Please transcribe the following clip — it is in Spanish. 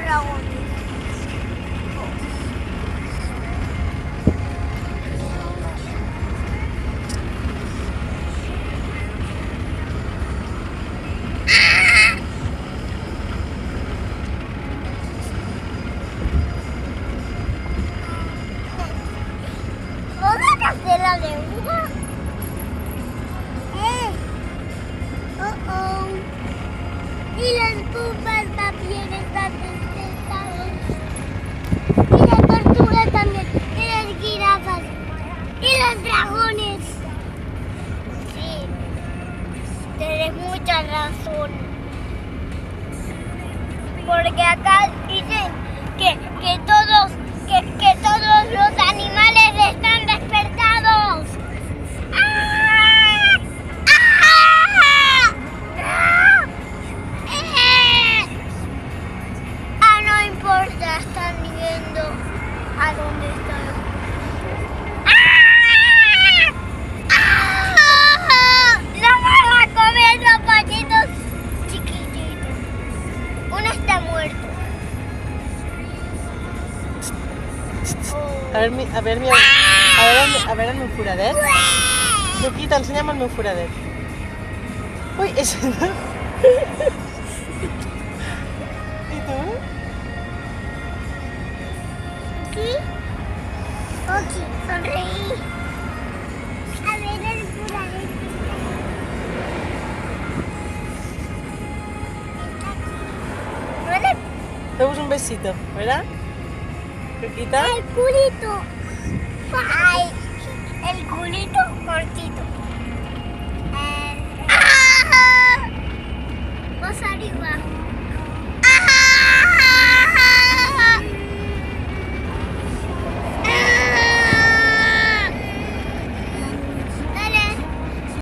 dragones. ¿Dónde hacer la lengua? Y las pupas también están despertados. Y las tortugas también. Y las jirafas. Y los dragones. Sí, tienes mucha razón. Porque acá dicen que todos los animales están despertados. ¡Ah! ¡Ah! ¡Ah! No importa, están viendo a dónde están. ¡Ah! ¡Ah! ¡No van a comer los pollitos chiquititos! Uno está muerto. A veure el meu foradet. Aquí t'ensenya'm el meu foradet. Ui, és... I tu? ¿Sí? Ok, sonreí. A ver el furadete. ¿Vale? Deu-vos un besito, ¿verdad? Coquita. El culito. Ay, el culito cortito. Más arriba.